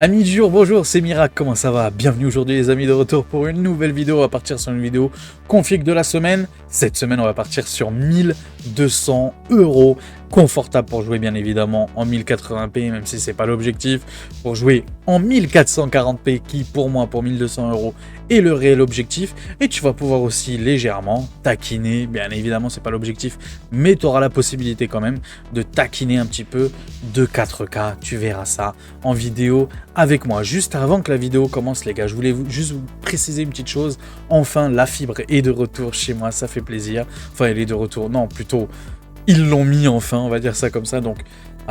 Amis du jour, bonjour, c'est Mirac, comment ça va? Bienvenue aujourd'hui les amis de retour pour une nouvelle vidéo. On va partir sur une vidéo config de la semaine. Cette semaine on va partir sur 1200 €. Confortable pour jouer bien évidemment en 1080p, même si c'est pas l'objectif. Pour jouer en 1440p qui pour moi pour 1200 € est le réel objectif. Et tu vas pouvoir aussi légèrement taquiner, bien évidemment c'est pas l'objectif, mais tu auras la possibilité quand même de taquiner un petit peu de 4K. Tu verras ça en vidéo avec moi. Juste avant que la vidéo commence les gars, je voulais juste vous préciser une petite chose. Enfin la fibre est de retour chez moi, ça fait plaisir. Enfin elle est de retour, non plutôt ils l'ont mis enfin, on va dire ça comme ça, donc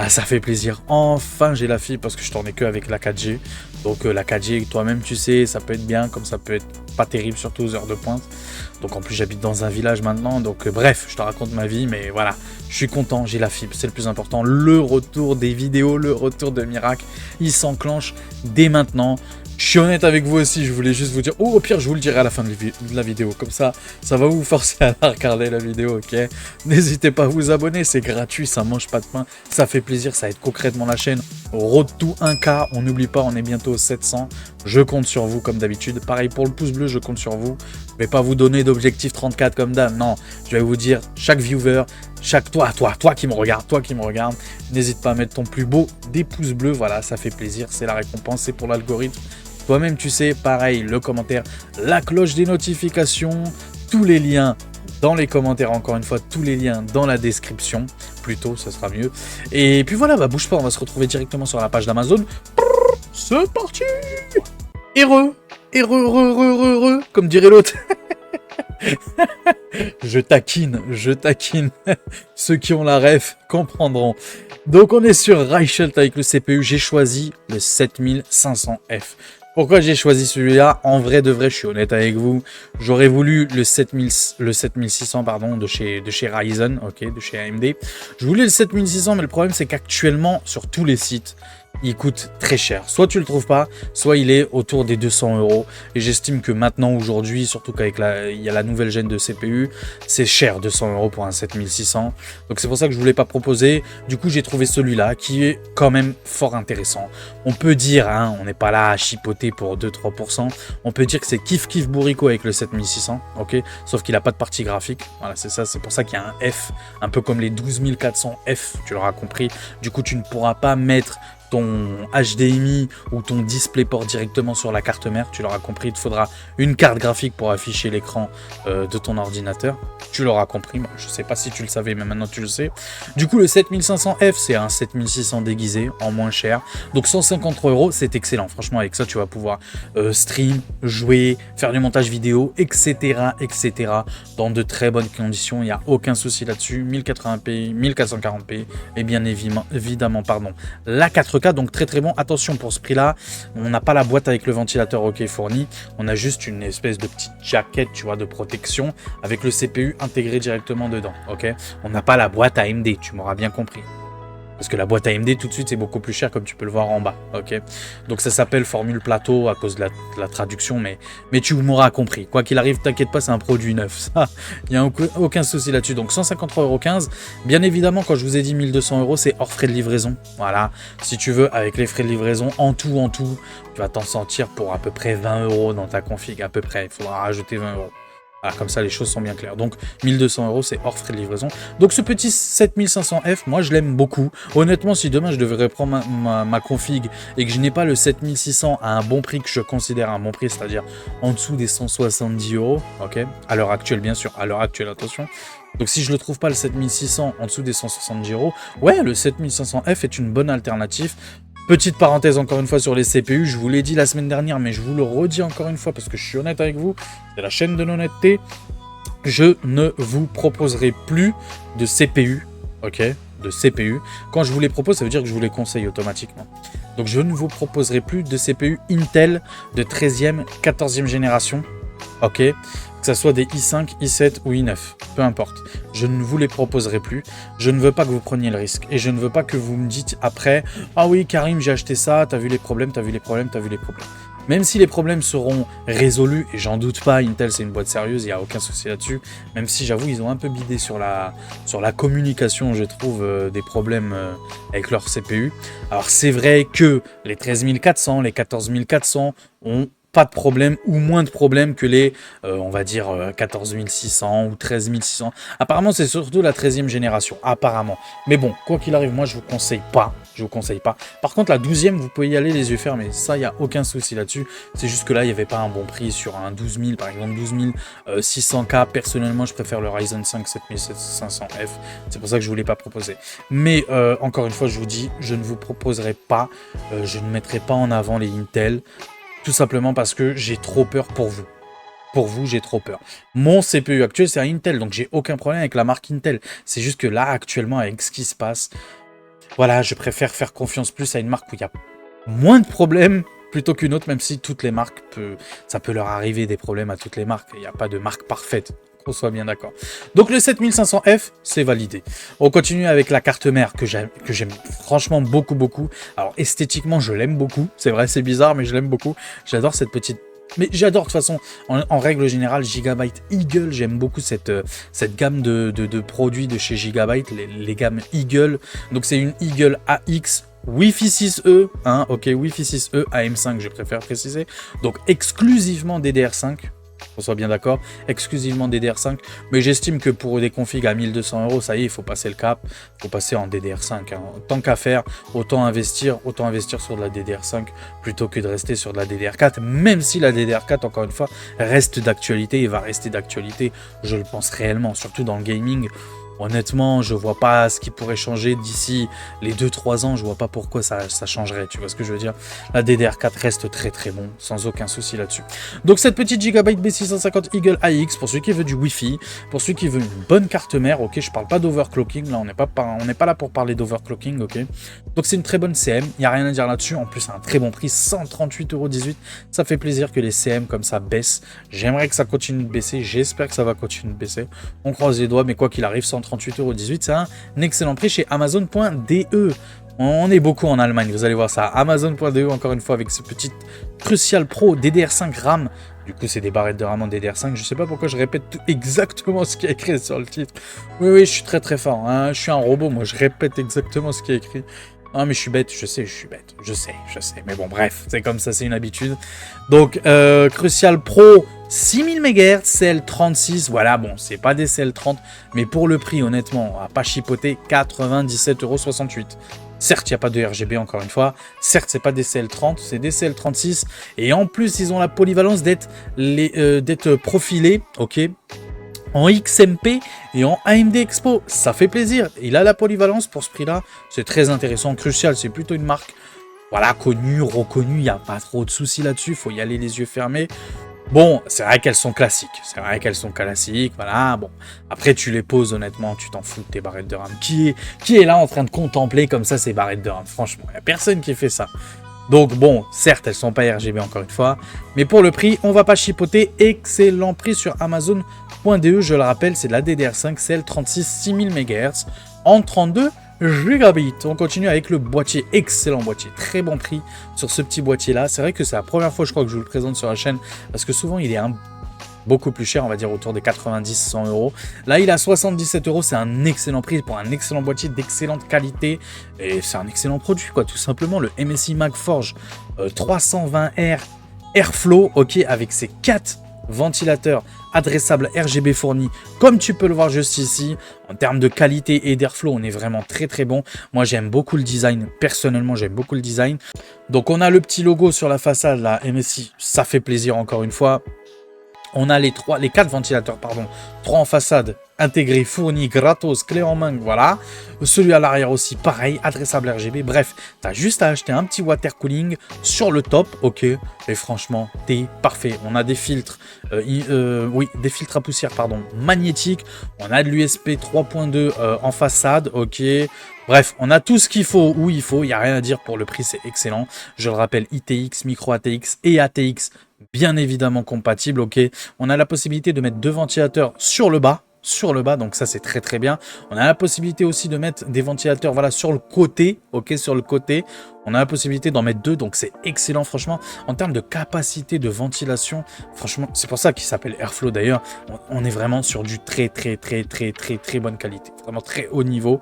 ça fait plaisir. Enfin j'ai la fibre parce que je tournais que avec la 4G. Donc la 4G toi-même tu sais, ça peut être bien comme ça peut être pas terrible surtout aux heures de pointe. Donc en plus j'habite dans un village maintenant, donc bref, je te raconte ma vie, mais voilà, je suis content, j'ai la fibre, c'est le plus important. Le retour des vidéos, le retour de Mirac, il s'enclenche dès maintenant. Je suis honnête avec vous aussi, je voulais juste vous dire, au pire je vous le dirai à la fin de la vidéo, comme ça va vous forcer à regarder la vidéo, ok? N'hésitez pas à vous abonner, c'est gratuit, ça mange pas de pain, ça fait plaisir, ça aide concrètement la chaîne. Road to 1K, on n'oublie pas, on est bientôt aux 700, je compte sur vous comme d'habitude. Pareil pour le pouce bleu, je compte sur vous. Je vais pas vous donner d'objectif 34 comme d'hab, non, je vais vous dire, chaque viewer, toi qui me regarde, n'hésite pas à mettre ton plus beau des pouces bleus, voilà, ça fait plaisir, c'est la récompense, c'est pour l'algorithme. Toi-même, tu sais, pareil, le commentaire, la cloche des notifications, tous les liens dans les commentaires, encore une fois, tous les liens dans la description, plutôt, ça sera mieux. Et puis voilà, bouge pas, on va se retrouver directement sur la page d'Amazon. C'est parti! Heureux, comme dirait l'autre. Je taquine. Ceux qui ont la ref comprendront. Donc on est sur Reichelt avec le CPU, j'ai choisi le 7500F. Pourquoi j'ai choisi celui-là? En vrai de vrai, je suis honnête avec vous, j'aurais voulu le 7600 pardon, de chez Ryzen, ok, de chez AMD. Je voulais le 7600, mais le problème c'est qu'actuellement sur tous les sites, il coûte très cher. Soit tu le trouves pas, soit il est autour des 200 €. Et j'estime que maintenant, aujourd'hui, surtout qu'avec il y a la nouvelle gêne de CPU, c'est cher 200 € pour un 7600. Donc c'est pour ça que je voulais pas proposer. Du coup, j'ai trouvé celui-là qui est quand même fort intéressant. On peut dire, hein, on n'est pas là à chipoter pour 2-3%. On peut dire que c'est kiff bourrico avec le 7600, ok. Sauf qu'il n'a pas de partie graphique. Voilà, c'est ça. C'est pour ça qu'il y a un F, un peu comme les 12400F. Tu l'auras compris. Du coup, tu ne pourras pas mettre ton HDMI ou ton DisplayPort directement sur la carte mère, tu l'auras compris, il te faudra une carte graphique pour afficher l'écran de ton ordinateur, tu l'auras compris, bon, je sais pas si tu le savais mais maintenant tu le sais. Du coup le 7500F c'est un 7600 déguisé en moins cher, donc 150 € c'est excellent, franchement avec ça tu vas pouvoir stream, jouer, faire du montage vidéo, etc. dans de très bonnes conditions, il n'y a aucun souci là-dessus, 1080p, 1440p et bien évidemment pardon, la 4K, donc très bon. Attention pour ce prix là, on n'a pas la boîte avec le ventilateur ok fourni, on a juste une espèce de petite jaquette tu vois de protection avec le CPU intégré directement dedans, ok. On n'a pas la boîte AMD, tu m'auras bien compris. Parce que la boîte AMD tout de suite c'est beaucoup plus cher comme tu peux le voir en bas, ok. Donc ça s'appelle formule plateau à cause de la traduction, mais tu m'auras compris. Quoi qu'il arrive, t'inquiète pas, c'est un produit neuf, ça, il n'y a aucun souci là-dessus. Donc 153,15 €. Bien évidemment, quand je vous ai dit 1200 €, c'est hors frais de livraison. Voilà, si tu veux, avec les frais de livraison, en tout, tu vas t'en sortir pour à peu près 20 € dans ta config, à peu près. Il faudra rajouter 20 €. Voilà, comme ça les choses sont bien claires. Donc 1200 € c'est hors frais de livraison. Donc ce petit 7500F, moi je l'aime beaucoup. Honnêtement, si demain je devrais prendre ma config et que je n'ai pas le 7600 à un bon prix que je considère un bon prix, c'est-à-dire en dessous des 170 €, ok, à l'heure actuelle bien sûr, à l'heure actuelle attention. Donc si je ne le trouve pas le 7600 en dessous des 170 €, ouais, le 7500F est une bonne alternative. Petite parenthèse encore une fois sur les CPU, je vous l'ai dit la semaine dernière, mais je vous le redis encore une fois parce que je suis honnête avec vous, c'est la chaîne de l'honnêteté. Je ne vous proposerai plus de CPU, ok, de CPU. Quand je vous les propose, ça veut dire que je vous les conseille automatiquement. Donc je ne vous proposerai plus de CPU Intel de 13e, 14e génération, ok, que ce soit des i5, i7 ou i9, peu importe. Je ne vous les proposerai plus. Je ne veux pas que vous preniez le risque. Et je ne veux pas que vous me dites après « Ah oui, Karim, j'ai acheté ça, t'as vu les problèmes. Même si les problèmes seront résolus, et j'en doute pas, Intel c'est une boîte sérieuse, il n'y a aucun souci là-dessus, même si j'avoue ils ont un peu bidé sur la communication, je trouve, des problèmes avec leur CPU. Alors c'est vrai que les 13400, les 14400 ont pas de problème ou moins de problème que les, on va dire, 14600 ou 13600. Apparemment, c'est surtout la 13e génération, apparemment. Mais bon, quoi qu'il arrive, moi, je vous conseille pas. Je vous conseille pas. Par contre, la 12e, vous pouvez y aller les yeux fermés. Ça, il n'y a aucun souci là-dessus. C'est juste que là, il n'y avait pas un bon prix sur un 12000, par exemple, 12600K. Personnellement, je préfère le Ryzen 5 7500F. C'est pour ça que je ne vous l'ai pas proposé. Mais, encore une fois, je vous dis, je ne vous proposerai pas, je ne mettrai pas en avant les Intel. Tout simplement parce que j'ai trop peur pour vous. Pour vous, j'ai trop peur. Mon CPU actuel, c'est un Intel, donc j'ai aucun problème avec la marque Intel. C'est juste que là, actuellement, avec ce qui se passe, voilà, je préfère faire confiance plus à une marque où il y a moins de problèmes plutôt qu'une autre, même si toutes les marques, ça peut leur arriver des problèmes à toutes les marques. Il n'y a pas de marque parfaite. Qu'on soit bien d'accord. Donc le 7500F, c'est validé. On continue avec la carte mère que j'aime franchement beaucoup. Alors esthétiquement, je l'aime beaucoup. C'est vrai, c'est bizarre, mais je l'aime beaucoup. J'adore cette petite... Mais j'adore de toute façon, en règle générale, Gigabyte Eagle, j'aime beaucoup cette gamme de produits de chez Gigabyte, les gammes Eagle. Donc c'est une Eagle AX Wi-Fi 6E, hein, ok, Wi-Fi 6E AM5, je préfère préciser. Donc exclusivement DDR5. On soit bien d'accord, exclusivement DDR5, mais j'estime que pour des configs à 1200 €, ça y est, il faut passer le cap, il faut passer en DDR5. Hein. Tant qu'à faire, autant investir sur de la DDR5 plutôt que de rester sur de la DDR4, même si la DDR4, encore une fois, reste d'actualité et va rester d'actualité, je le pense réellement, surtout dans le gaming. Honnêtement, je vois pas ce qui pourrait changer d'ici les 2-3 ans. Je vois pas pourquoi ça changerait. Tu vois ce que je veux dire? La DDR4 reste très bon, sans aucun souci là-dessus. Donc cette petite Gigabyte B650 Eagle AX, pour celui qui veut du Wi-Fi, pour celui qui veut une bonne carte mère, ok, je parle pas d'overclocking, là on n'est pas là pour parler d'overclocking, ok. Donc c'est une très bonne CM, il n'y a rien à dire là-dessus. En plus, c'est un très bon prix, 138,18 €. Ça fait plaisir que les CM comme ça baissent. J'aimerais que ça continue de baisser. J'espère que ça va continuer de baisser. On croise les doigts, mais quoi qu'il arrive, 138,18 €, c'est un excellent prix chez Amazon.de. On est beaucoup en Allemagne, vous allez voir ça. Amazon.de, encore une fois, avec ce petit Crucial Pro DDR5 RAM. Du coup, c'est des barrettes de RAM en DDR5. Je sais pas pourquoi je répète exactement ce qui est écrit sur le titre. Oui, je suis très fort. Hein. Je suis un robot, moi, je répète exactement ce qui est écrit. Ah, mais je suis bête, je sais, je sais. Mais bon, bref, c'est comme ça, c'est une habitude. Donc, Crucial Pro, 6000 MHz, CL36, voilà, bon, c'est pas des CL30, mais pour le prix, honnêtement, à pas chipoter, 97,68 €. Certes, il n'y a pas de RGB, encore une fois. Certes, c'est pas des CL30, c'est des CL36. Et en plus, ils ont la polyvalence d'être profilés, ok, en XMP et en AMD Expo. Ça fait plaisir. Il a la polyvalence pour ce prix-là. C'est très intéressant. Crucial, c'est plutôt une marque, voilà, connue, reconnue. Il n'y a pas trop de soucis là-dessus. Il faut y aller les yeux fermés. Bon, c'est vrai qu'elles sont classiques. Voilà, bon. Après, tu les poses, honnêtement, tu t'en fous de tes barrettes de RAM. Qui est là en train de contempler comme ça ces barrettes de RAM? Franchement, il n'y a personne qui fait ça. Donc bon, certes, elles sont pas RGB encore une fois, mais pour le prix, on va pas chipoter. Excellent prix sur Amazon.de, je le rappelle, c'est de la DDR5 CL36 6000 MHz en 32 Gigabits. On continue avec le boîtier, excellent boîtier, très bon prix sur ce petit boîtier là. C'est vrai que c'est la première fois je crois que je vous le présente sur la chaîne, parce que souvent il est beaucoup plus cher, on va dire autour des 90-100 €. Là, il a 77 €, c'est un excellent prix pour un excellent boîtier d'excellente qualité. Et c'est un excellent produit, quoi, tout simplement. Le MSI MagForge 320R Airflow, ok, avec ses 4 ventilateurs adressables RGB fournis, comme tu peux le voir juste ici. En termes de qualité et d'airflow, on est vraiment très bon. Moi, j'aime beaucoup le design. Personnellement, j'aime beaucoup le design. Donc, on a le petit logo sur la façade, la MSI. Ça fait plaisir, encore une fois. On a les 4 ventilateurs, pardon, 3 en façade, intégrés, fournis, gratos, clé en main, voilà. Celui à l'arrière aussi, pareil, adressable RGB. Bref, tu as juste à acheter un petit water cooling sur le top, ok. Et franchement, t'es parfait. On a des filtres, des filtres à poussière, pardon, magnétiques. On a de l'USB 3.2 en façade, ok. Bref, on a tout ce qu'il faut où il faut. Il n'y a rien à dire pour le prix, c'est excellent. Je le rappelle, ITX, micro ATX et ATX. Bien évidemment compatible, ok. On a la possibilité de mettre 2 ventilateurs sur le bas, sur le bas, donc ça c'est très très bien. On a la possibilité aussi de mettre des ventilateurs, voilà, sur le côté, ok, sur le côté. On a la possibilité d'en mettre 2, donc c'est excellent, franchement. En termes de capacité de ventilation, franchement, c'est pour ça qu'il s'appelle Airflow d'ailleurs. On est vraiment sur du très bonne qualité, vraiment très haut niveau.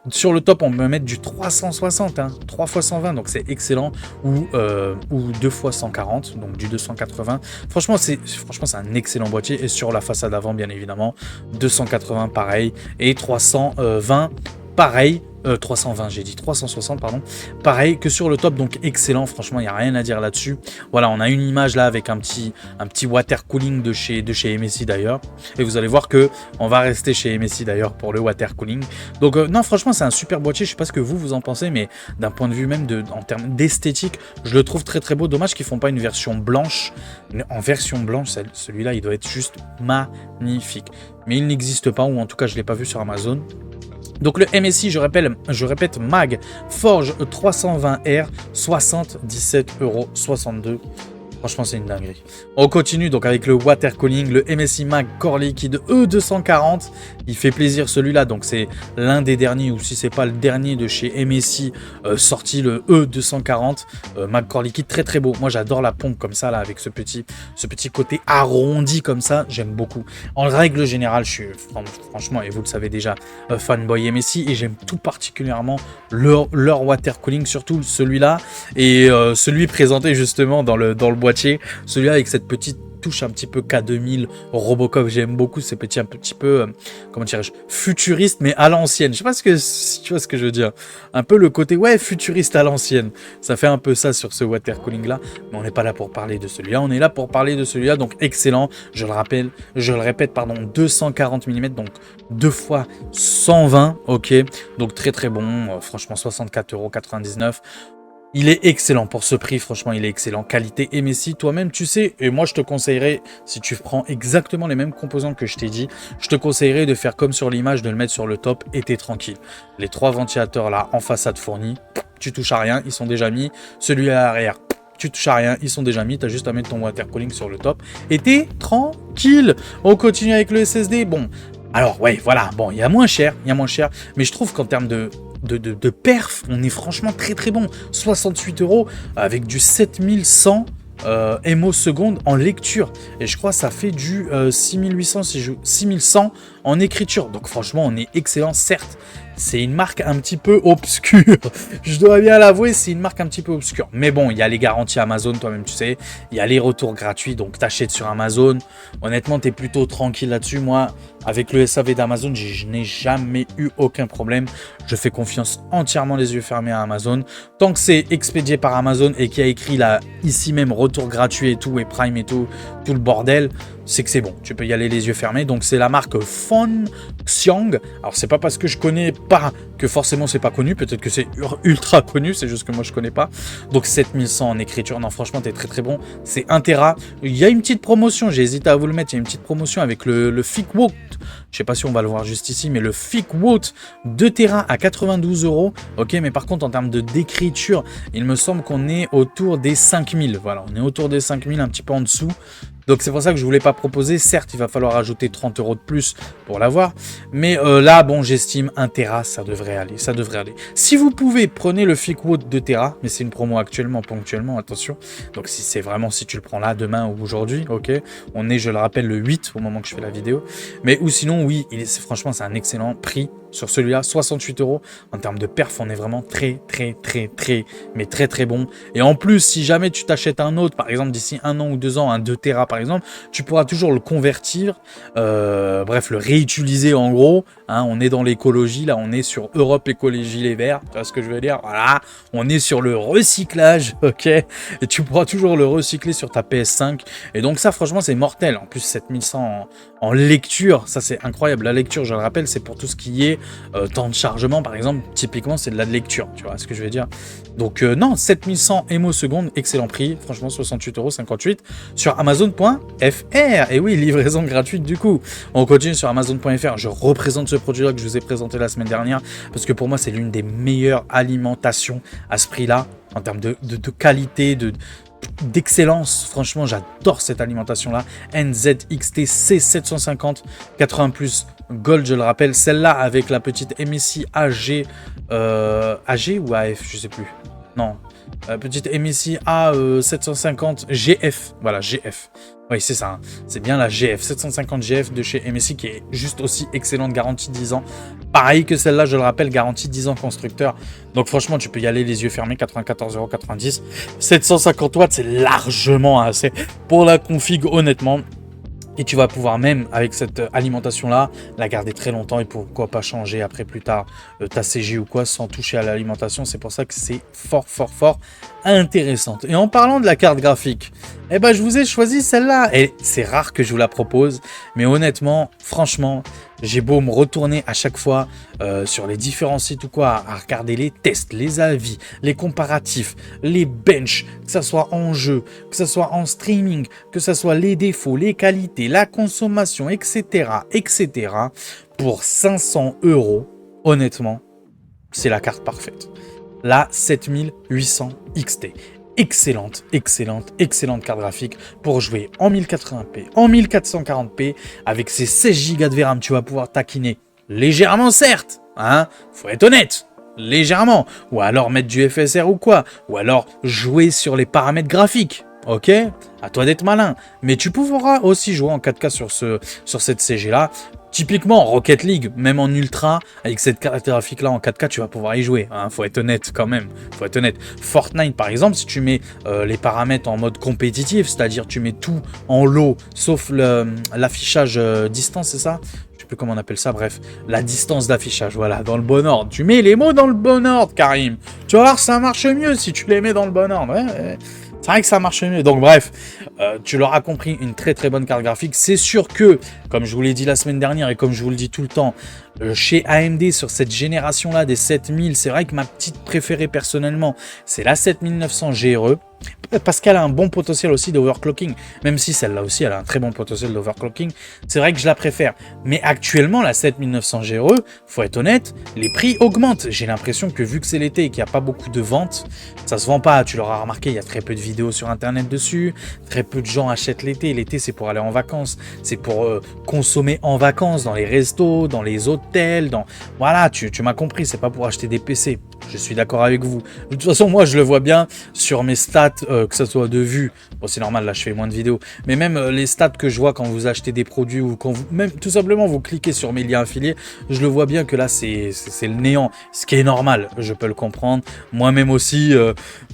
Sur le top, on peut mettre du 360, hein, 3 x 120, donc c'est excellent, ou 2 x 140, donc du 280. Franchement, c'est un excellent boîtier. Et sur la façade avant, bien évidemment, 280 pareil, et 320 pareil. 320, j'ai dit 360, pardon. Pareil que sur le top, donc excellent. Franchement, il n'y a rien à dire là-dessus. Voilà, on a une image là avec un petit water cooling de chez MSI d'ailleurs. Et vous allez voir que on va rester chez MSI d'ailleurs pour le water cooling. Donc non, franchement, c'est un super boîtier. Je sais pas ce que vous en pensez, mais d'un point de vue même en termes d'esthétique, je le trouve très beau. Dommage qu'ils font pas une version blanche. En version blanche, celui-là, il doit être juste magnifique. Mais il n'existe pas, ou en tout cas, je l'ai pas vu sur Amazon. Donc le MSI, je répète, Mag Forge 320R, 77,62 €. Franchement, c'est une dinguerie. On continue donc avec le water cooling, le MSI Mag Core Liquide E240. Il fait plaisir celui-là, donc c'est l'un des derniers, ou si c'est pas le dernier de chez MSI sorti, le E240 Mag Core Liquide, très beau. Moi, j'adore la pompe comme ça là, avec ce petit côté arrondi comme ça, j'aime beaucoup. En règle générale, je suis franchement, et vous le savez déjà, fanboy MSI, et j'aime tout particulièrement leur water cooling, surtout celui-là et celui présenté justement dans le boîtier, celui-là avec cette petite touche un petit peu K2000 Robocop, j'aime beaucoup ces petits un petit peu comment dirais-je, futuriste mais à l'ancienne. Je sais pas si tu vois ce que je veux dire. Un peu le côté futuriste à l'ancienne. Ça fait un peu ça sur ce water cooling là, mais on n'est pas là pour parler de celui-là, on est là pour parler de celui-là, donc excellent. Je le répète, pardon, 240 mm, donc 2 fois 120, ok, donc très bon, franchement 64,99 €. Il est excellent pour ce prix, franchement, il est excellent. Qualité MSI, toi-même, tu sais, et moi, je te conseillerais, si tu prends exactement les mêmes composants que je t'ai dit, je te conseillerais de faire comme sur l'image, de le mettre sur le top et t'es tranquille. Les 3 ventilateurs là, en façade fournie, tu touches à rien, ils sont déjà mis. Celui à l'arrière, tu touches à rien, ils sont déjà mis. Tu as juste à mettre ton water cooling sur le top et t'es tranquille. On continue avec le SSD. Bon, alors, ouais, voilà, bon, il y a moins cher, mais je trouve qu'en termes de perf, on est franchement très bon. 68 € avec du 7100 MO seconde en lecture, et je crois que ça fait du 6800 6100 en écriture, donc franchement on est excellent. Certes, c'est une marque un petit peu obscure, je dois bien l'avouer, c'est une marque un petit peu obscure, mais bon, il y a les garanties Amazon, toi-même tu sais, il y a les retours gratuits, donc t'achètes sur Amazon, honnêtement t'es plutôt tranquille là-dessus. Moi, avec le SAV d'Amazon, je n'ai jamais eu aucun problème, je fais confiance entièrement les yeux fermés à Amazon, tant que c'est expédié par Amazon et qu'il y a écrit là, ici même, retour gratuit et tout, et Prime et tout le bordel, c'est que c'est bon, tu peux y aller les yeux fermés. Donc c'est la marque Fengxiang. Alors c'est pas parce que je connais pas que forcément c'est pas connu, peut-être que c'est ultra connu, c'est juste que moi je connais pas. Donc 7100 en écriture, non franchement t'es très bon, c'est 1 Tera. Il y a une petite promotion, j'ai hésité à vous le mettre, il y a une petite promotion avec le ThickWoat, je sais pas si on va le voir juste ici, mais le ThickWoat 2 Tera à 92 €, ok, mais par contre en termes d'écriture, il me semble qu'on est autour des 5000, voilà, on est autour des 5000, un petit peu en dessous. Donc c'est pour ça que je ne voulais pas proposer. Certes, il va falloir ajouter 30 € de plus pour l'avoir. Mais là, bon, j'estime 1 Tera, ça devrait aller. Si vous pouvez, prenez le ThickWoat 2 Tera. Mais c'est une promo actuellement, ponctuellement, attention. Donc si tu le prends là, demain ou aujourd'hui, ok. On est, je le rappelle, le 8 au moment que je fais la vidéo. Mais ou sinon, oui, franchement, c'est un excellent prix. Sur celui-là, 68 €. En termes de perf, on est vraiment très bon. Et en plus, si jamais tu t'achètes un autre, par exemple d'ici 1 an ou 2 ans, un 2 Tera par exemple, tu pourras toujours le convertir, bref, le réutiliser en gros. Hein, on est dans l'écologie, là, on est sur Europe Écologie Les Verts, tu vois ce que je veux dire? Voilà, on est sur le recyclage, ok? Et tu pourras toujours le recycler sur ta PS5. Et donc ça, franchement, c'est mortel. En plus, 7100 en lecture, ça c'est incroyable. La lecture, je le rappelle, c'est pour tout ce qui est temps de chargement, par exemple. Typiquement, c'est de la lecture, tu vois ce que je veux dire? Donc non, 7100 MO seconde, excellent prix. Franchement, 68,58 € sur Amazon.fr. Et oui, livraison gratuite du coup. On continue sur Amazon.fr. Je représente ce produit-là que je vous ai présenté la semaine dernière parce que pour moi, c'est l'une des meilleures alimentations à ce prix-là en termes de qualité, d'excellence. Franchement, j'adore cette alimentation-là. NZXT C750, 80 plus Gold, je le rappelle. Celle-là avec la petite MSI AG, AG ou AF, je sais plus. Non, petite MSI A750 GF. Voilà, GF. Oui, c'est ça. Hein. C'est bien la GF, 750 GF de chez MSI qui est juste aussi excellente, garantie 10 ans. Pareil que celle-là, je le rappelle, garantie 10 ans constructeur. Donc franchement, tu peux y aller les yeux fermés, 94,90 €. 750 watts, c'est largement assez pour la config, honnêtement. Et tu vas pouvoir même, avec cette alimentation-là, la garder très longtemps et pourquoi pas changer après plus tard ta CG ou quoi sans toucher à l'alimentation. C'est pour ça que c'est fort intéressante. Et en parlant de la carte graphique, eh ben, je vous ai choisi celle-là. Et c'est rare que je vous la propose, mais honnêtement, franchement, j'ai beau me retourner à chaque fois sur les différents sites ou quoi, à regarder les tests, les avis, les comparatifs, les benches, que ça soit en jeu, que ça soit en streaming, que ça soit les défauts, les qualités, la consommation, etc., etc. Pour 500 €, honnêtement, c'est la carte parfaite. La 7800 XT. Excellente carte graphique pour jouer en 1080p, en 1440p, avec ses 16 Go de VRAM, tu vas pouvoir taquiner légèrement, certes, hein, faut être honnête, légèrement, ou alors mettre du FSR ou quoi, ou alors jouer sur les paramètres graphiques, ok, à toi d'être malin, mais tu pourras aussi jouer en 4K sur cette CG là. Typiquement, Rocket League, même en ultra, avec cette carte graphique-là en 4K, tu vas pouvoir y jouer. Hein, faut être honnête quand même. Faut être honnête. Fortnite, par exemple, si tu mets les paramètres en mode compétitif, c'est-à-dire tu mets tout en low, sauf l'affichage distance, c'est ça? Je sais plus comment on appelle ça, bref. La distance d'affichage, voilà, dans le bon ordre. Tu mets les mots dans le bon ordre, Karim. Tu vas voir, ça marche mieux si tu les mets dans le bon ordre. Ouais. C'est vrai que ça marche mieux. Donc bref, tu l'auras compris, une très bonne carte graphique. C'est sûr que, comme je vous l'ai dit la semaine dernière et comme je vous le dis tout le temps, chez AMD sur cette génération-là des 7000, c'est vrai que ma petite préférée personnellement, c'est la 7900 GRE. Parce qu'elle a un bon potentiel aussi d'overclocking, même si celle-là aussi elle a un très bon potentiel d'overclocking, c'est vrai que je la préfère. Mais actuellement la 7900 GRE, faut être honnête, les prix augmentent. J'ai l'impression que vu que c'est l'été et qu'il n'y a pas beaucoup de ventes, ça se vend pas, tu l'auras remarqué, il y a très peu de vidéos sur internet dessus, très peu de gens achètent l'été. L'été c'est pour aller en vacances, c'est pour consommer en vacances, dans les restos, dans les hôtels, voilà, tu m'as compris, c'est pas pour acheter des PC. Je suis d'accord avec vous. De toute façon, moi, je le vois bien sur mes stats, que ça soit de vues. Bon, c'est normal, là, je fais moins de vidéos. Mais même les stats que je vois quand vous achetez des produits ou quand vous, même tout simplement, vous cliquez sur mes liens affiliés, je le vois bien que là, c'est le néant. Ce qui est normal, je peux le comprendre. Moi-même aussi,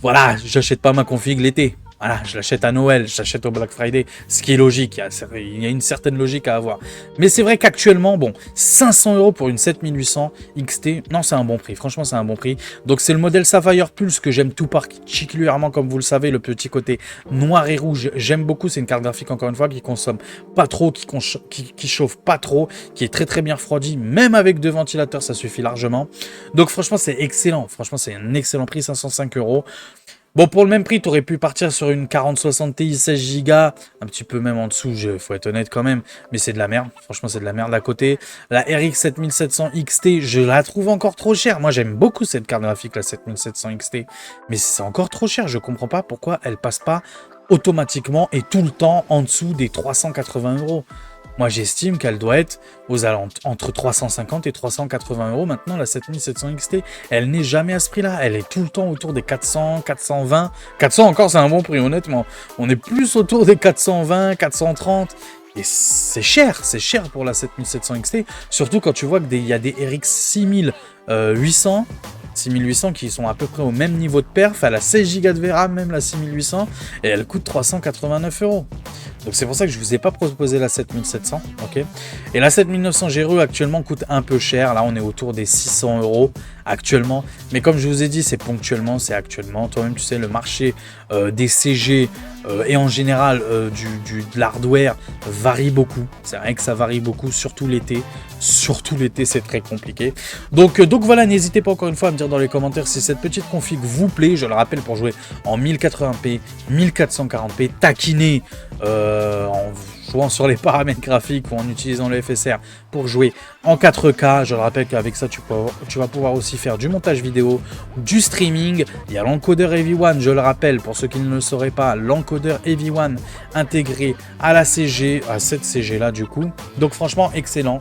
voilà, j'achète pas ma config l'été. Voilà, je l'achète à Noël, je l'achète au Black Friday, ce qui est logique, il y a une certaine logique à avoir. Mais c'est vrai qu'actuellement, bon, 500 € pour une 7800 XT, non, c'est un bon prix, franchement, c'est un bon prix. Donc c'est le modèle Sapphire Pulse que j'aime tout particulièrement, comme vous le savez, le petit côté noir et rouge, j'aime beaucoup, c'est une carte graphique, encore une fois, qui consomme pas trop, qui chauffe pas trop, qui est très bien refroidi, même avec deux ventilateurs, ça suffit largement. Donc franchement, c'est excellent, franchement, c'est un excellent prix, 505 €. Bon, pour le même prix, tu aurais pu partir sur une 4060 Ti 16 Go, un petit peu même en dessous, faut être honnête quand même, mais c'est de la merde, franchement c'est de la merde à côté. La RX 7700 XT, je la trouve encore trop chère, moi j'aime beaucoup cette carte graphique, la 7700 XT, mais c'est encore trop cher, je comprends pas pourquoi elle passe pas automatiquement et tout le temps en dessous des 380 €. Moi, j'estime qu'elle doit être aux alentours entre 350 et 380 € maintenant, la 7700 XT. Elle n'est jamais à ce prix-là. Elle est tout le temps autour des 400, 420. 400 encore, c'est un bon prix, honnêtement. On est plus autour des 420, 430. Et c'est cher pour la 7700 XT. Surtout quand tu vois qu'il y a des RX 6800 qui sont à peu près au même niveau de perf. Elle a 16 Go de VRAM, même la 6800. Et elle coûte 389 €. Donc c'est pour ça que je vous ai pas proposé la 7700, ok. Et la 7900 GRE actuellement coûte un peu cher. Là on est autour des 600 € actuellement. Mais comme je vous ai dit, c'est ponctuellement, c'est actuellement. Toi-même tu sais, le marché des CG et en général de l'hardware varie beaucoup. C'est vrai que ça varie beaucoup, surtout l'été. Surtout l'été, c'est très compliqué. Donc voilà, n'hésitez pas encore une fois à me dire dans les commentaires si cette petite config vous plaît. Je le rappelle, pour jouer en 1080p, 1440p, taquiner en jouant sur les paramètres graphiques ou en utilisant le FSR pour jouer en 4K. Je le rappelle qu'avec ça, tu vas pouvoir aussi faire du montage vidéo, du streaming. Il y a l'encodeur EV1, je le rappelle, pour ceux qui ne le sauraient pas, l'encodeur EV1 intégré à la CG, à cette CG là du coup. Donc franchement, excellent.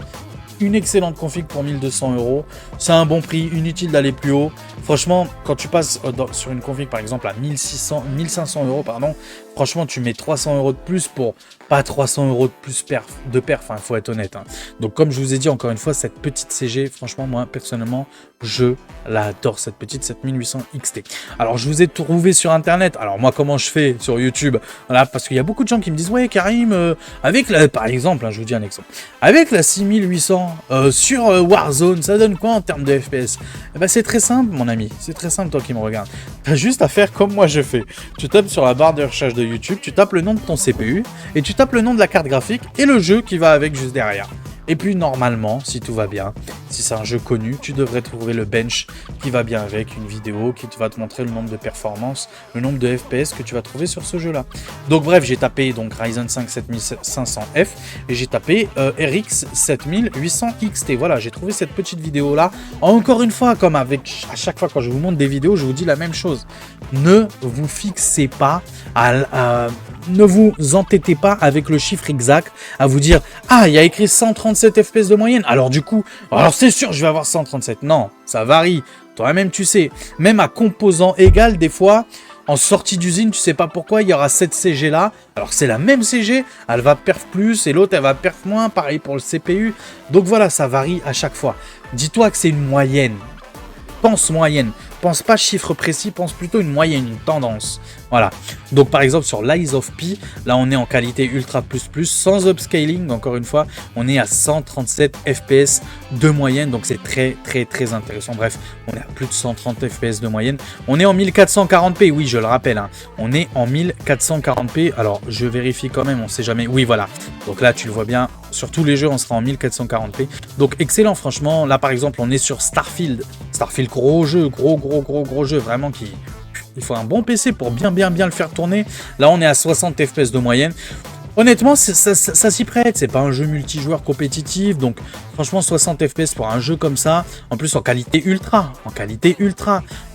Une excellente config pour 1200 €. C'est un bon prix, inutile d'aller plus haut. Franchement, quand tu passes sur une config par exemple à 1500 €, pardon, franchement, tu mets 300 € de plus pour pas 300 € de plus de perf, il faut être honnête. Hein. Donc, comme je vous ai dit encore une fois, cette petite CG, franchement, moi, personnellement, je l'adore, cette petite 7800 XT. Alors, je vous ai trouvé sur Internet. Alors, moi, comment je fais sur YouTube? Voilà, parce qu'il y a beaucoup de gens qui me disent, ouais, Karim, avec la, par exemple, hein, je vous dis un exemple, avec la 6800 sur Warzone, ça donne quoi en termes de FPS? Eh ben, c'est très simple, mon ami. C'est très simple, toi qui me regardes. T'as juste à faire comme moi je fais. Tu tapes sur la barre de recherche de YouTube, tu tapes le nom de ton CPU et tu tapes le nom de la carte graphique et le jeu qui va avec juste derrière. Et puis normalement, si tout va bien, si c'est un jeu connu, tu devrais trouver le bench qui va bien avec, une vidéo qui va te montrer le nombre de performances, le nombre de FPS que tu vas trouver sur ce jeu-là. Donc bref, j'ai tapé donc Ryzen 5 7500F et j'ai tapé RX 7800 XT. Voilà, j'ai trouvé cette petite vidéo-là. Encore une fois, comme avec à chaque fois quand je vous montre des vidéos, je vous dis la même chose. Ne vous fixez pas ne vous entêtez pas avec le chiffre exact à vous dire « Ah, il y a écrit 137 FPS de moyenne, alors du coup, alors c'est sûr, je vais avoir 137. » Non, ça varie. Toi-même, tu sais. Même à composant égal, des fois, en sortie d'usine, tu sais pas pourquoi, il y aura cette CG là. Alors c'est la même CG, elle va perf plus et l'autre, elle va perf moins. Pareil pour le CPU. Donc voilà, ça varie à chaque fois. Dis-toi que c'est une moyenne. Pense moyenne. Pense pas chiffre précis, pense plutôt une moyenne, une tendance. Voilà. Donc par exemple sur l'Eyes of Pi, là on est en qualité ultra plus, sans upscaling, encore une fois, on est à 137 FPS de moyenne, donc c'est très intéressant. Bref, on est à plus de 130 FPS de moyenne. On est en 1440p, oui je le rappelle, hein. On est en 1440p, alors je vérifie quand même, on sait jamais, oui voilà. Donc là tu le vois bien, sur tous les jeux on sera en 1440p, donc excellent franchement. Là par exemple on est sur Starfield, gros jeu, gros jeu, vraiment qui... Il faut un bon PC pour bien le faire tourner. Là, on est à 60 FPS de moyenne. Honnêtement, ça s'y prête. C'est pas un jeu multijoueur compétitif. Donc, franchement, 60 FPS pour un jeu comme ça. En plus, en qualité ultra.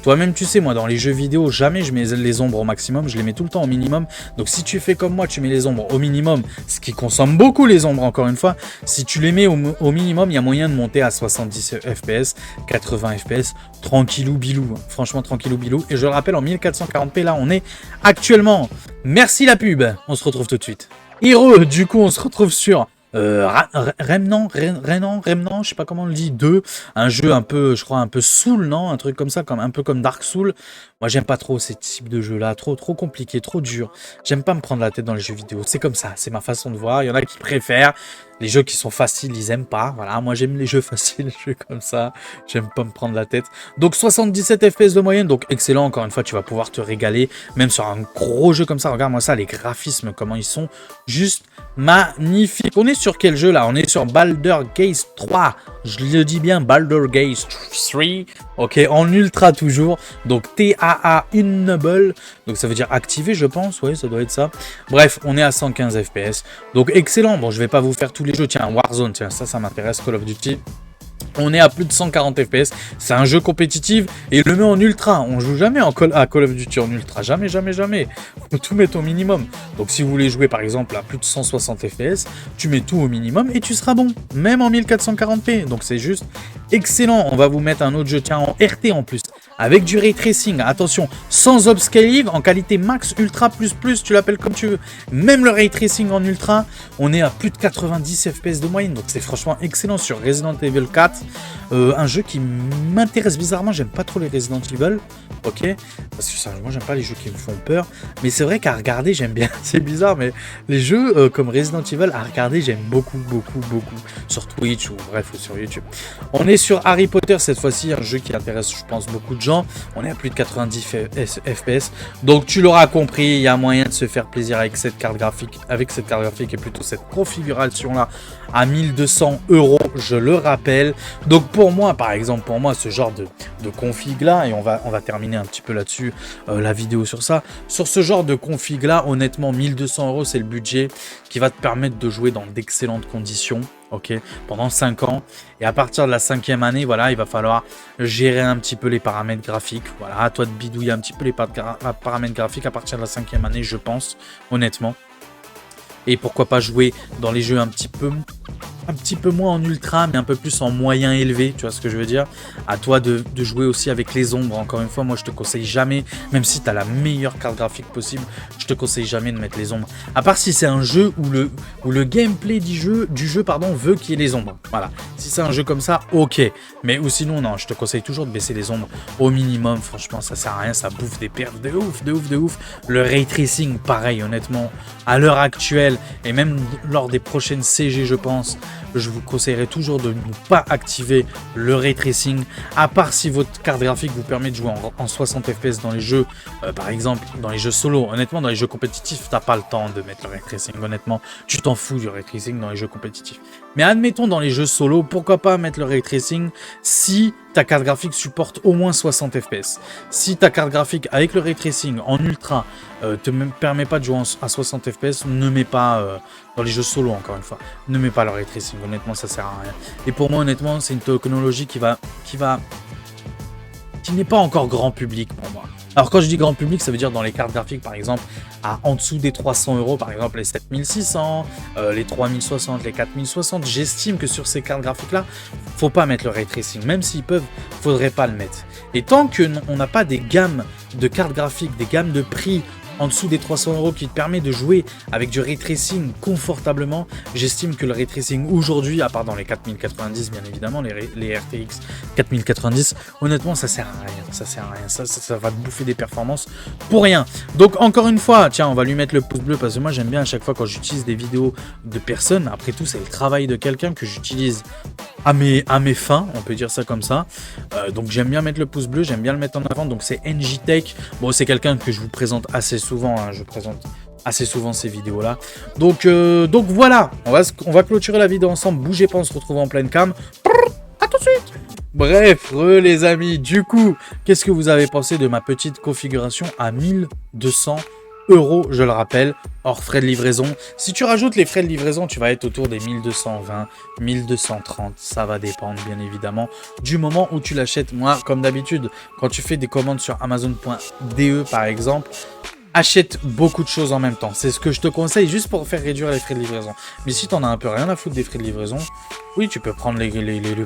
Toi-même, tu sais, moi, dans les jeux vidéo, jamais je mets les ombres au maximum. Je les mets tout le temps au minimum. Donc, si tu fais comme moi, tu mets les ombres au minimum, ce qui consomme beaucoup les ombres, encore une fois. Si tu les mets au minimum, il y a moyen de monter à 70 FPS, 80 FPS, tranquillou bilou. Franchement, tranquillou bilou. Et je le rappelle, en 1440p, là, on est actuellement. Merci la pub. On se retrouve tout de suite. Du coup, on se retrouve sur Remnant, je sais pas comment on le dit, 2, un jeu un peu, je crois, un peu Soul, non? Un truc comme ça, un peu comme Dark Soul. Moi, j'aime pas trop ces types de jeux-là, trop compliqué, trop dur. J'aime pas me prendre la tête dans les jeux vidéo, c'est comme ça, c'est ma façon de voir. Il y en a qui préfèrent les jeux qui sont faciles, ils aiment pas. Voilà, moi j'aime les jeux faciles, les jeux comme ça. J'aime pas me prendre la tête. Donc 77 FPS de moyenne, donc excellent. Encore une fois, tu vas pouvoir te régaler, même sur un gros jeu comme ça. Regarde-moi ça, les graphismes, comment ils sont juste magnifiques. On est sur quel jeu là? On est sur Baldur's Gate 3. Je le dis bien, Baldur's Gate 3. Ok, en ultra toujours. Donc TAA Enable. Donc ça veut dire activé, je pense. Ouais, ça doit être ça. Bref, on est à 115 FPS. Donc excellent. Bon, je vais pas vous faire tous les jeux. Tiens, Warzone, tiens, ça m'intéresse. Call of Duty. On est à plus de 140 FPS. C'est un jeu compétitif et il le met en ultra. On joue jamais à Call of Duty en ultra. Jamais. Faut tout mettre au minimum. Donc si vous voulez jouer par exemple à plus de 160 FPS, tu mets tout au minimum et tu seras bon. Même en 1440p. Donc c'est juste excellent. On va vous mettre un autre jeu, tiens, en RT en plus. Avec du ray tracing, attention, sans upscaling, en qualité max, ultra, plus, tu l'appelles comme tu veux. Même le ray tracing en ultra, on est à plus de 90 FPS de moyenne. Donc c'est franchement excellent sur Resident Evil 4. Un jeu qui m'intéresse bizarrement, j'aime pas trop les Resident Evil. Ok, parce que sérieusement j'aime pas les jeux qui me font peur, mais c'est vrai qu'à regarder j'aime bien. C'est bizarre, mais les jeux comme Resident Evil à regarder j'aime beaucoup sur Twitch ou bref ou sur YouTube. On est sur Harry Potter cette fois-ci, un jeu qui intéresse je pense beaucoup de gens. On est à plus de 90 FPS, donc tu l'auras compris, il y a moyen de se faire plaisir avec cette carte graphique, et plutôt cette configuration là à 1200 €, je le rappelle. Donc pour moi, par exemple, pour moi, ce genre de config-là, et on va terminer un petit peu là-dessus la vidéo sur ça, sur ce genre de config-là, honnêtement, 1200 €, c'est le budget qui va te permettre de jouer dans d'excellentes conditions, ok, pendant 5 ans. Et à partir de la 5e année, voilà, il va falloir gérer un petit peu les paramètres graphiques. Voilà, à toi de bidouiller un petit peu les paramètres graphiques à partir de la 5e année, je pense, honnêtement. Et pourquoi pas jouer dans les jeux un petit peu moins en ultra, mais un peu plus en moyen élevé, tu vois ce que je veux dire. À toi de jouer aussi avec les ombres. Encore une fois, moi je te conseille jamais, même si tu as la meilleure carte graphique possible, je te conseille jamais de mettre les ombres. À part si c'est un jeu où le gameplay du jeu veut qu'il y ait les ombres. Voilà. Si c'est un jeu comme ça, ok. Mais ou sinon, non, je te conseille toujours de baisser les ombres au minimum. Franchement, ça sert à rien, ça bouffe des perfs de ouf. Le ray tracing, pareil, honnêtement, à l'heure actuelle, et même lors des prochaines CG, je pense, je vous conseillerais toujours de ne pas activer le ray tracing, à part si votre carte graphique vous permet de jouer en 60 FPS dans les jeux, par exemple dans les jeux solo. Honnêtement, dans les jeux compétitifs, t'as pas le temps de mettre le ray tracing. Honnêtement, tu t'en fous du ray tracing dans les jeux compétitifs. Mais admettons dans les jeux solo, pourquoi pas mettre le ray tracing si ta carte graphique supporte au moins 60 FPS. Si ta carte graphique avec le ray tracing en ultra te permet pas de jouer à 60 FPS, ne mets pas dans les jeux solo, encore une fois, ne mets pas le ray tracing. Honnêtement, ça sert à rien. Et pour moi, honnêtement, c'est une technologie qui n'est pas encore grand public pour moi. Alors quand je dis grand public, ça veut dire dans les cartes graphiques, par exemple, en dessous des 300 €, par exemple les 7600, les 3060, les 4060, j'estime que sur ces cartes graphiques-là, faut pas mettre le ray tracing. Même s'ils peuvent, faudrait pas le mettre. Et tant qu'on n'a pas des gammes de cartes graphiques, des gammes de prix en dessous des 300 € qui te permet de jouer avec du ray tracing confortablement, j'estime que le ray tracing aujourd'hui, à part dans les 4090 bien évidemment, les RTX 4090, honnêtement ça sert à rien, ça va te bouffer des performances pour rien. Donc encore une fois, tiens, on va lui mettre le pouce bleu parce que moi j'aime bien à chaque fois quand j'utilise des vidéos de personnes, après tout c'est le travail de quelqu'un que j'utilise à mes fins, on peut dire ça comme ça. Donc j'aime bien mettre le pouce bleu, j'aime bien le mettre en avant. Donc c'est NJTech. Bon, c'est quelqu'un que je vous présente assez souvent, hein, je présente assez souvent ces vidéos là. Donc voilà, on va clôturer la vidéo ensemble. Bougez pas, on se retrouve en pleine cam. À tout de suite. Bref, les amis, du coup, qu'est-ce que vous avez pensé de ma petite configuration à 1200 €, je le rappelle, hors frais de livraison. Si tu rajoutes les frais de livraison, tu vas être autour des 1220, 1230. Ça va dépendre, bien évidemment, du moment où tu l'achètes. Moi, comme d'habitude, quand tu fais des commandes sur Amazon.de, par exemple, achète beaucoup de choses en même temps. C'est ce que je te conseille, juste pour faire réduire les frais de livraison. Mais si tu en as un peu rien à foutre des frais de livraison, oui, tu peux prendre les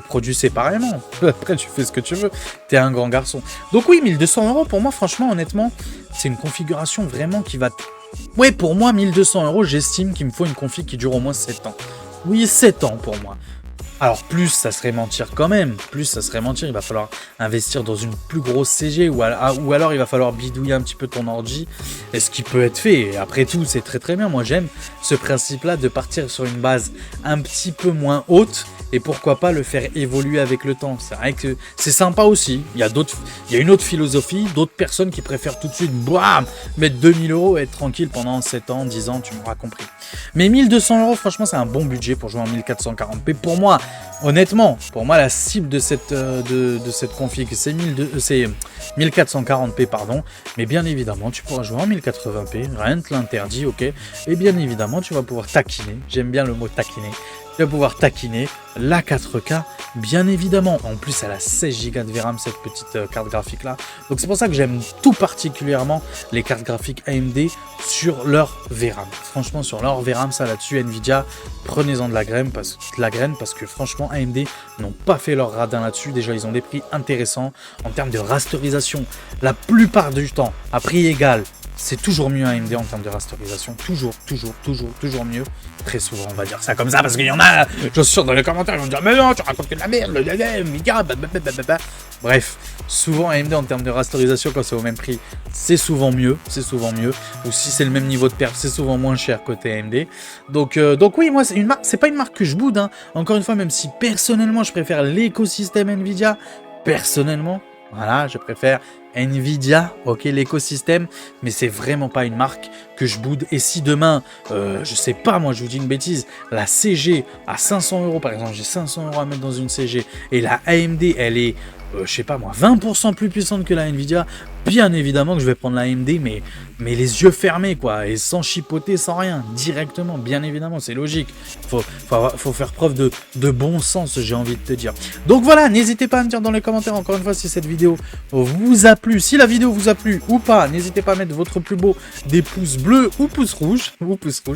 produits séparément. Après, tu fais ce que tu veux. T'es un grand garçon. Donc oui, 1200 € pour moi, franchement, honnêtement, c'est une configuration vraiment qui va... Ouais, pour moi, 1200 €, j'estime qu'il me faut une config qui dure au moins 7 ans. Oui, 7 ans pour moi. Alors plus, ça serait mentir quand même. Plus, ça serait mentir. Il va falloir investir dans une plus grosse CG ou alors il va falloir bidouiller un petit peu ton ordi. Et ce qui peut être fait. Et après tout, c'est très très bien. Moi, j'aime ce principe-là de partir sur une base un petit peu moins haute. Et pourquoi pas le faire évoluer avec le temps. C'est vrai que c'est sympa aussi. Il y a une autre philosophie, d'autres personnes qui préfèrent tout de suite bam, mettre 2000 € et être tranquille pendant 7 ans, 10 ans, tu m'auras compris. Mais 1200 €, franchement, c'est un bon budget pour jouer en 1440p. Pour moi, honnêtement, pour moi, la cible de cette config, c'est 1440p, pardon. Mais bien évidemment, tu pourras jouer en 1080p, rien ne te l'interdit, ok. Et bien évidemment, tu vas pouvoir taquiner. J'aime bien le mot taquiner. Tu vas pouvoir taquiner la 4K, bien évidemment. En plus, elle a 16 Go de VRAM, cette petite carte graphique là. Donc c'est pour ça que j'aime tout particulièrement les cartes graphiques AMD sur leur VRAM. Franchement, sur leur VRAM, ça là-dessus, Nvidia, prenez-en de la graine parce que franchement, AMD n'ont pas fait leur radin là-dessus. Déjà, ils ont des prix intéressants en termes de rasterisation. La plupart du temps, à prix égal, c'est toujours mieux AMD en termes de rasterisation. Toujours mieux. Très souvent, on va dire ça comme ça, parce qu'il y en a, je suis sûr, dans les commentaires, ils vont dire « Mais non, tu racontes que de la merde, bref, souvent AMD en termes de rasterisation, quand c'est au même prix, c'est souvent mieux. Ou si c'est le même niveau de perf, c'est souvent moins cher côté AMD. Donc oui, moi, c'est pas une marque que je boude, hein. Encore une fois, même si personnellement, je préfère l'écosystème Nvidia, personnellement, Voilà, je préfère Nvidia, ok, l'écosystème, mais c'est vraiment pas une marque que je boude. Et si demain, je sais pas, moi je vous dis une bêtise, la CG à 500 € par exemple, j'ai 500 € à mettre dans une CG, et la AMD, elle est, je sais pas moi, 20% plus puissante que la Nvidia, bien évidemment que je vais prendre la AMD, mais les yeux fermés, quoi, et sans chipoter, sans rien, directement, bien évidemment, c'est logique. Faut faire preuve de bon sens, j'ai envie de te dire. Donc voilà, n'hésitez pas à me dire dans les commentaires, encore une fois, si cette vidéo vous a plu. Si la vidéo vous a plu ou pas, n'hésitez pas à mettre votre plus beau des pouces bleus ou pouces rouges,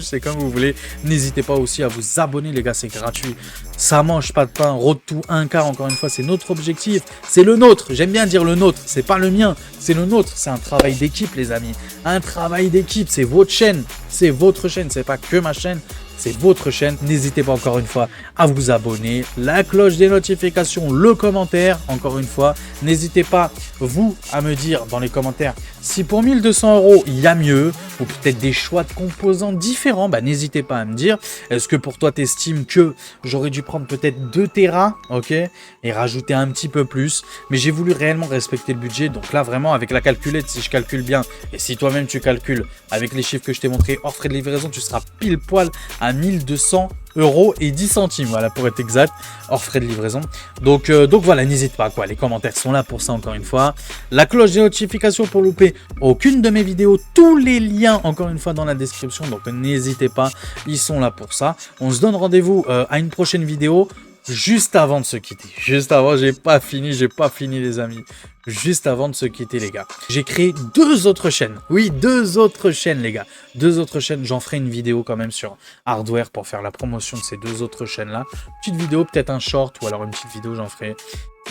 c'est comme vous voulez. N'hésitez pas aussi à vous abonner, les gars, c'est gratuit. Ça mange pas de pain, road to 1K, encore une fois, c'est notre objectif, c'est le nôtre. J'aime bien dire le nôtre, c'est pas le mien, c'est le nôtre, c'est un travail d'équipe, les amis. Un travail d'équipe, c'est votre chaîne, c'est votre chaîne, c'est pas que ma chaîne. C'est votre chaîne, n'hésitez pas encore une fois à vous abonner, la cloche des notifications, le commentaire, encore une fois, n'hésitez pas vous à me dire dans les commentaires si pour 1200 € il y a mieux, ou peut-être des choix de composants différents, bah n'hésitez pas à me dire. Est-ce que pour toi tu estimes que j'aurais dû prendre peut-être 2 Tera, ok, et rajouter un petit peu plus, mais j'ai voulu réellement respecter le budget, donc là vraiment avec la calculette, si je calcule bien, et si toi-même tu calcules avec les chiffres que je t'ai montré hors frais de livraison, tu seras pile poil à 1200 € et 10 centimes, voilà, pour être exact, hors frais de livraison. Donc voilà, n'hésite pas, quoi, les commentaires sont là pour ça, encore une fois. La cloche des notifications pour louper aucune de mes vidéos, tous les liens, encore une fois, dans la description, donc n'hésitez pas, ils sont là pour ça. On se donne rendez-vous à une prochaine vidéo. Juste avant de se quitter, juste avant, j'ai pas fini les amis, juste avant de se quitter les gars, j'ai créé 2 autres chaînes, oui 2 autres chaînes les gars, 2 autres chaînes, j'en ferai une vidéo quand même sur Hardware pour faire la promotion de ces 2 autres chaînes là, petite vidéo, peut-être un short ou alors une petite vidéo j'en ferai.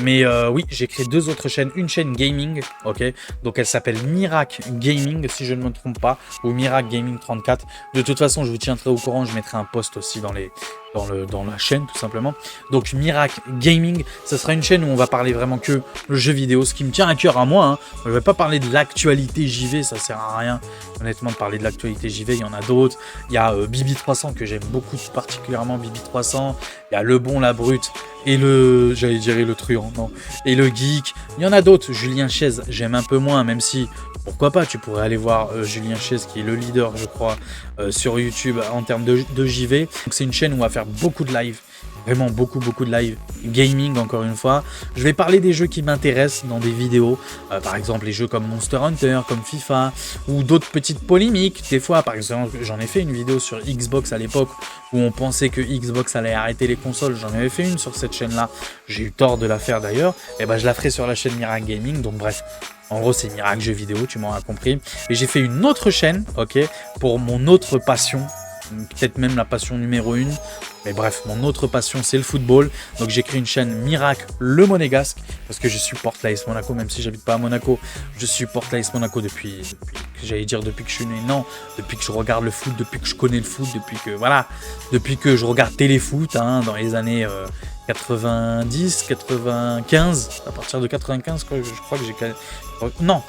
Mais oui, j'ai créé 2 autres chaînes, une chaîne gaming, ok, donc elle s'appelle Mirac Gaming si je ne me trompe pas, ou Mirac Gaming 34, de toute façon je vous tiendrai au courant, je mettrai un post aussi dans la chaîne tout simplement. Donc Mirac Gaming, ce sera une chaîne où on va parler vraiment que jeux vidéo, ce qui me tient à cœur à moi, hein. Je vais pas parler de l'actualité JV, ça sert à rien honnêtement de parler de l'actualité JV, il y en a d'autres, il y a Bibi300 que j'aime beaucoup, particulièrement Bibi300, il y a Le Bon, La Brute et j'allais dire le truand, non, et le geek, il y en a d'autres, Julien Chaise j'aime un peu moins, même si pourquoi pas, tu pourrais aller voir Julien Chaise qui est le leader je crois sur YouTube en termes de JV. Donc c'est une chaîne où on va faire beaucoup de live, vraiment beaucoup de live gaming encore une fois. Je vais parler des jeux qui m'intéressent dans des vidéos, par exemple les jeux comme Monster Hunter, comme FIFA, ou d'autres petites polémiques. Des fois par exemple j'en ai fait une vidéo sur Xbox à l'époque où on pensait que Xbox allait arrêter les consoles, j'en avais fait une sur cette chaîne là, j'ai eu tort de la faire d'ailleurs, et ben je la ferai sur la chaîne Mirac Gaming, donc bref. En gros, c'est Mirac Jeux Vidéo, tu m'auras compris. Et j'ai fait une autre chaîne, ok, pour mon autre passion, peut-être même la passion numéro 1. Mais bref, mon autre passion, c'est le football. Donc j'ai créé une chaîne Mirac Le Monégasque, parce que je supporte l'AS Monaco, même si j'habite pas à Monaco. Je supporte l'AS Monaco depuis que je suis né. Non, depuis que je regarde le foot, depuis que je connais le foot, depuis que je regarde Téléfoot, hein, dans les années 90, 95, à partir de 95, je crois que j'ai... Non,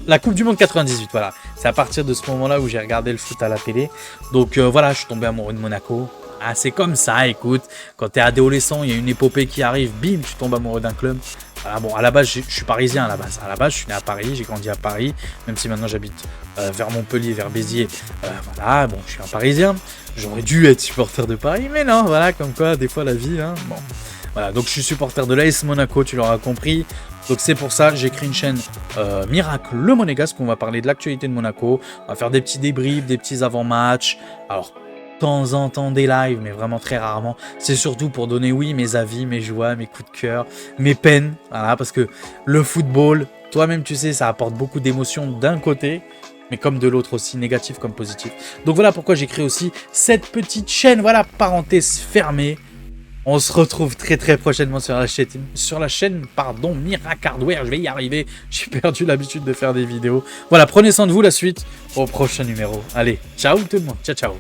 la Coupe du Monde 98, voilà. C'est à partir de ce moment-là où j'ai regardé le foot à la télé. Donc voilà, je suis tombé amoureux de Monaco. Ah, c'est comme ça, écoute. Quand t'es adolescent, il y a une épopée qui arrive, bim, tu tombes amoureux d'un club. Voilà, bon, à la base, je suis parisien à la base. À la base, je suis né à Paris, j'ai grandi à Paris, même si maintenant j'habite vers Montpellier, vers Béziers. Voilà, bon, je suis un Parisien. J'aurais dû être supporter de Paris, mais non, voilà, comme quoi, des fois, la vie, hein, bon. Voilà, donc je suis supporter de l'AS Monaco, tu l'auras compris. Donc c'est pour ça que j'ai créé une chaîne Mirac Le Monégasque, où on va parler de l'actualité de Monaco. On va faire des petits débriefs, des petits avant-matchs. Alors, de temps en temps des lives, mais vraiment très rarement. C'est surtout pour donner, oui, mes avis, mes joies, mes coups de cœur, mes peines. Voilà, parce que le football, toi-même tu sais, ça apporte beaucoup d'émotions d'un côté, mais comme de l'autre aussi, négatif comme positif. Donc voilà pourquoi j'ai créé aussi cette petite chaîne, voilà, parenthèse fermée. On se retrouve très prochainement sur la chaîne, Mirac Hardware, je vais y arriver, j'ai perdu l'habitude de faire des vidéos. Voilà, prenez soin de vous, la suite au prochain numéro. Allez, ciao tout le monde, ciao.